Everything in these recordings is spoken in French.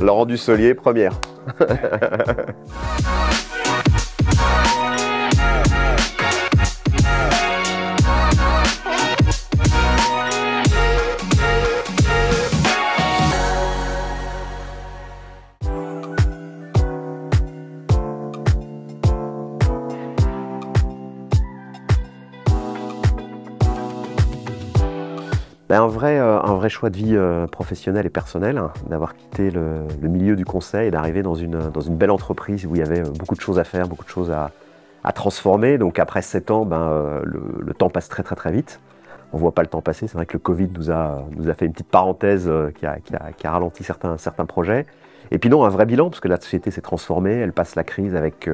Laurent Dussolier, première. Un vrai choix de vie professionnel et personnel, hein, d'avoir quitté le milieu du conseil et d'arriver dans une belle entreprise où il y avait beaucoup de choses à faire, beaucoup de choses à transformer. Donc après 7 ans, le temps passe très vite. On ne voit pas le temps passer. C'est vrai que le Covid nous a fait une petite parenthèse qui a ralenti certains projets. Et puis non, un vrai bilan, parce que la société s'est transformée, elle passe la crise avec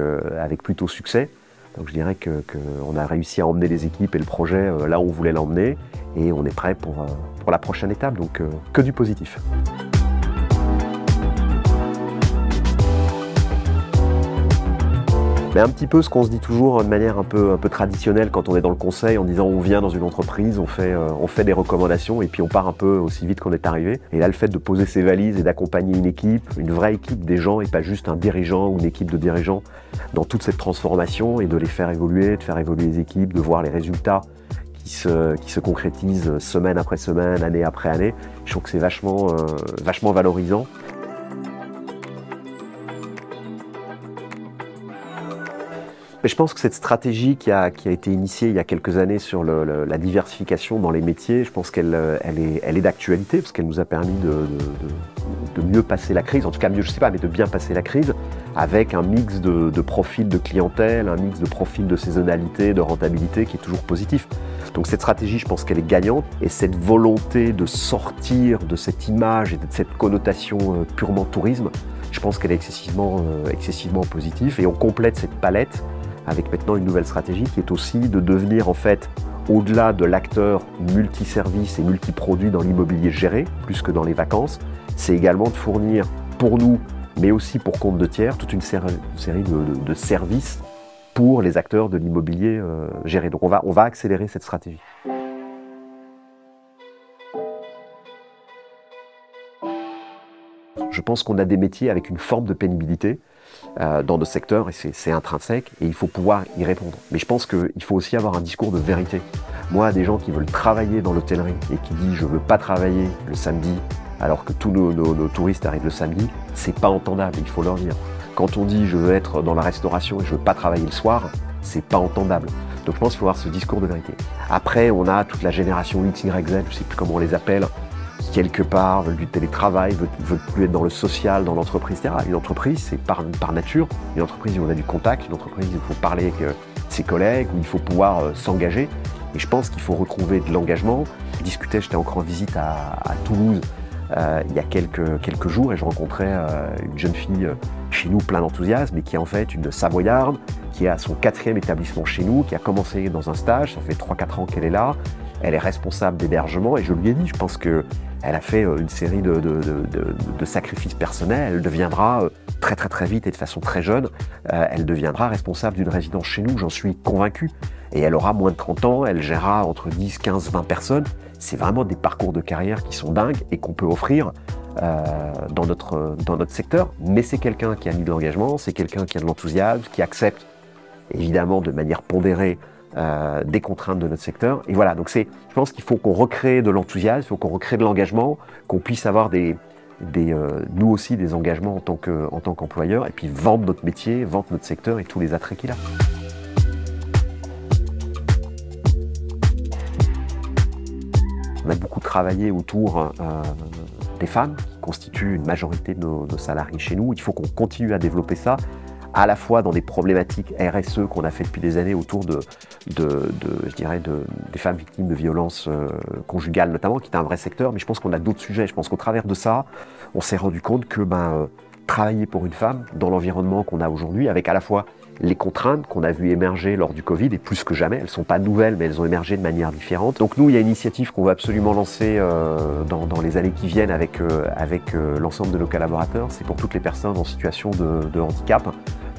plutôt succès. Donc je dirais qu'on a réussi à emmener les équipes et le projet là où on voulait l'emmener, et on est prêt pour la prochaine étape, donc que du positif. Mais un petit peu ce qu'on se dit toujours de manière un peu traditionnelle quand on est dans le conseil, en disant on vient dans une entreprise, on fait des recommandations et puis on part un peu aussi vite qu'on est arrivé. Et là, le fait de poser ses valises et d'accompagner une équipe, une vraie équipe, des gens et pas juste un dirigeant ou une équipe de dirigeants dans toute cette transformation, et de les faire évoluer, de faire évoluer les équipes, de voir les résultats qui se concrétisent semaine après semaine, année après année, je trouve que c'est vachement valorisant. Mais je pense que cette stratégie qui a été initiée il y a quelques années sur la diversification dans les métiers, je pense qu'elle est d'actualité, parce qu'elle nous a permis de mieux passer la crise, en tout cas mieux, je sais pas, mais de bien passer la crise, avec un mix de profils de clientèle, un mix de profils de saisonnalité, de rentabilité qui est toujours positif. Donc cette stratégie, je pense qu'elle est gagnante, et cette volonté de sortir de cette image et de cette connotation purement tourisme, je pense qu'elle est excessivement positive, et on complète cette palette avec maintenant une nouvelle stratégie qui est aussi de devenir, en fait, au-delà de l'acteur multiservice et multiproduit dans l'immobilier géré, plus que dans les vacances, c'est également de fournir pour nous, mais aussi pour compte de tiers, toute une série de services pour les acteurs de l'immobilier géré. Donc on va accélérer cette stratégie. Je pense qu'on a des métiers avec une forme de pénibilité dans nos secteurs, et c'est intrinsèque, et il faut pouvoir y répondre. Mais je pense qu'il faut aussi avoir un discours de vérité. Moi, des gens qui veulent travailler dans l'hôtellerie et qui disent « je ne veux pas travailler le samedi », alors que tous nos touristes arrivent le samedi, c'est pas entendable, il faut leur dire. Quand on dit « je veux être dans la restauration et je ne veux pas travailler le soir », c'est pas entendable. Donc je pense qu'il faut avoir ce discours de vérité. Après, on a toute la génération X, Y, Z, je ne sais plus comment on les appelle, qui quelque part veulent du télétravail, veulent plus être dans le social, dans l'entreprise, etc. Une entreprise, c'est par nature une entreprise où on a du contact, une entreprise où il faut parler avec ses collègues, où il faut pouvoir s'engager. Et je pense qu'il faut retrouver de l'engagement. J'étais encore en visite à Toulouse il y a quelques jours, et je rencontrais une jeune fille chez nous, plein d'enthousiasme, et qui est en fait une Savoyarde, qui est à son 4e établissement chez nous, qui a commencé dans un stage, ça fait 3-4 ans qu'elle est là. Elle est responsable d'hébergement, et je lui ai dit, je pense qu'elle a fait une série de sacrifices personnels. Elle deviendra très vite, et de façon très jeune, elle deviendra responsable d'une résidence chez nous, j'en suis convaincu. Et elle aura moins de 30 ans, elle gérera entre 10, 15, 20 personnes. C'est vraiment des parcours de carrière qui sont dingues et qu'on peut offrir dans notre secteur. Mais c'est quelqu'un qui a mis de l'engagement, c'est quelqu'un qui a de l'enthousiasme, qui accepte évidemment de manière pondérée des contraintes de notre secteur. Et voilà, donc je pense qu'il faut qu'on recrée de l'enthousiasme, il faut qu'on recrée de l'engagement, qu'on puisse avoir nous aussi des engagements en tant qu'employeur, et puis vendre notre métier, vendre notre secteur et tous les attraits qu'il a. On a beaucoup travaillé autour des femmes, qui constituent une majorité de nos salariés chez nous. Il faut qu'on continue à développer ça, à la fois dans des problématiques RSE qu'on a fait depuis des années autour des femmes victimes de violences conjugales notamment, qui est un vrai secteur, mais je pense qu'on a d'autres sujets. Je pense qu'au travers de ça, on s'est rendu compte que travailler pour une femme dans l'environnement qu'on a aujourd'hui, avec à la fois les contraintes qu'on a vues émerger lors du Covid, et plus que jamais, elles ne sont pas nouvelles, mais elles ont émergé de manière différente. Donc nous, il y a une initiative qu'on veut absolument lancer dans les années qui viennent avec l'ensemble de nos collaborateurs. C'est pour toutes les personnes en situation de handicap,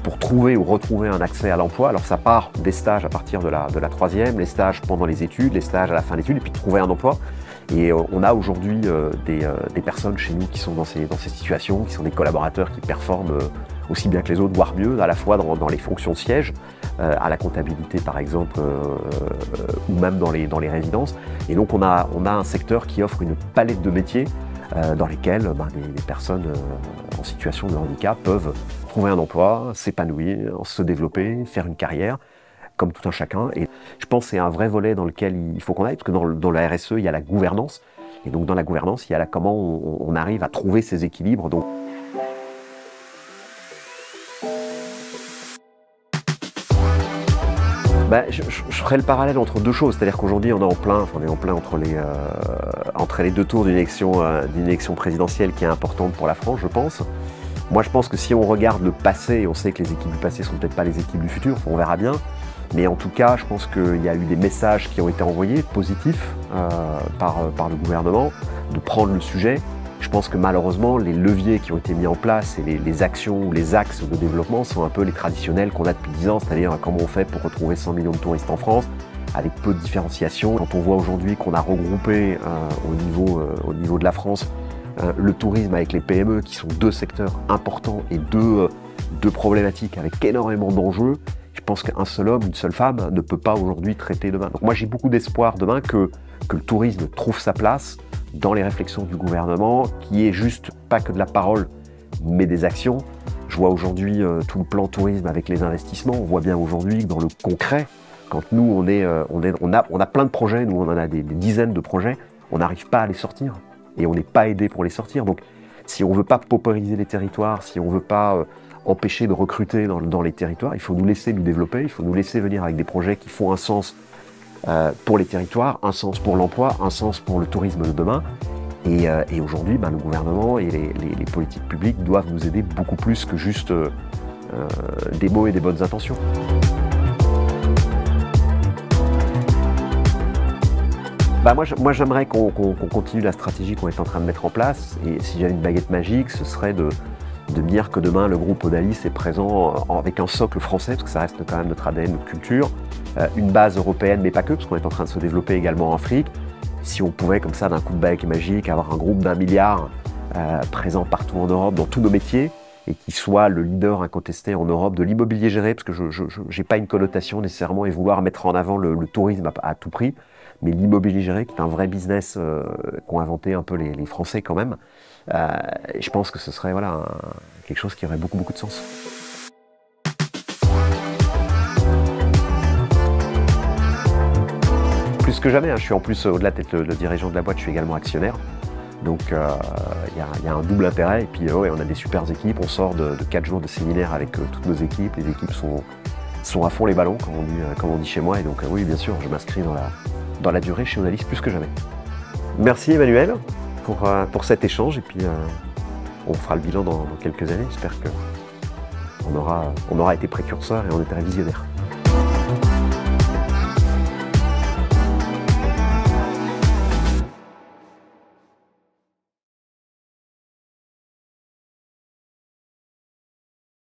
pour trouver ou retrouver un accès à l'emploi. Alors ça part des stages à partir de la 3e, les stages pendant les études, les stages à la fin des études, et puis trouver un emploi. Et on a aujourd'hui des personnes chez nous qui sont dans ces situations, qui sont des collaborateurs qui performent aussi bien que les autres, voire mieux, à la fois dans les fonctions de siège, à la comptabilité par exemple, ou même dans les résidences. Et donc on a un secteur qui offre une palette de métiers dans lesquels des personnes en situation de handicap peuvent trouver un emploi, s'épanouir, se développer, faire une carrière, comme tout un chacun. Et je pense que c'est un vrai volet dans lequel il faut qu'on aille, parce que dans la RSE, il y a la gouvernance. Et donc dans la gouvernance, il y a comment on arrive à trouver ces équilibres. Donc, je ferai le parallèle entre deux choses, c'est-à-dire qu'aujourd'hui on est en plein entre les deux tours d'une élection présidentielle qui est importante pour la France, je pense. Moi je pense que si on regarde le passé, on sait que les équipes du passé sont peut-être pas les équipes du futur, on verra bien, mais en tout cas je pense qu'il y a eu des messages qui ont été envoyés, positifs, par le gouvernement, de prendre le sujet. Je pense que malheureusement, les leviers qui ont été mis en place et les actions ou les axes de développement sont un peu les traditionnels qu'on a depuis 10 ans, c'est-à-dire comment on fait pour retrouver 100 millions de touristes en France, avec peu de différenciation. Quand on voit aujourd'hui qu'on a regroupé au niveau de la France le tourisme avec les PME, qui sont deux secteurs importants et deux problématiques avec énormément d'enjeux, je pense qu'un seul homme, une seule femme ne peut pas aujourd'hui traiter demain. Donc moi j'ai beaucoup d'espoir demain que le tourisme trouve sa place dans les réflexions du gouvernement, qui est juste pas que de la parole, mais des actions. Je vois aujourd'hui tout le plan tourisme avec les investissements. On voit bien aujourd'hui que dans le concret, quand nous on a plein de projets, nous on en a des dizaines de projets, on n'arrive pas à les sortir et on n'est pas aidé pour les sortir. Donc si on veut pas paupériser les territoires, si on veut pas empêcher de recruter dans les territoires, il faut nous laisser nous développer, il faut nous laisser venir avec des projets qui font un sens pour les territoires, un sens pour l'emploi, un sens pour le tourisme de demain. Et aujourd'hui, le gouvernement et les politiques publiques doivent nous aider beaucoup plus que juste des mots et des bonnes intentions. Moi j'aimerais qu'on continue la stratégie qu'on est en train de mettre en place. Et si j'avais une baguette magique, ce serait de me dire que demain le groupe Odalis est présent avec un socle français, parce que ça reste quand même notre ADN, notre culture, une base européenne, mais pas que, parce qu'on est en train de se développer également en Afrique. Si on pouvait, comme ça, d'un coup de baguette magique, avoir un groupe d'1 milliard présent partout en Europe, dans tous nos métiers, et qui soit le leader incontesté en Europe de l'immobilier géré, parce que je n'ai pas une connotation nécessairement et vouloir mettre en avant le tourisme à tout prix, mais l'immobilier géré, qui est un vrai business qu'ont inventé un peu les Français quand même. Je pense que ce serait quelque chose qui aurait beaucoup de sens. Plus que jamais, je suis en plus, au-delà d'être le dirigeant de la boîte, je suis également actionnaire. Donc il y a un double intérêt. Et puis on a des super équipes, on sort de 4 jours de séminaire avec toutes nos équipes. Les équipes sont à fond les ballons, comme on dit chez moi. Et donc oui, bien sûr, je m'inscris dans la durée chez Odalis plus que jamais. Merci Emmanuel pour cet échange. Et puis on fera le bilan dans quelques années. J'espère qu'on aura été précurseurs et on était visionnaires.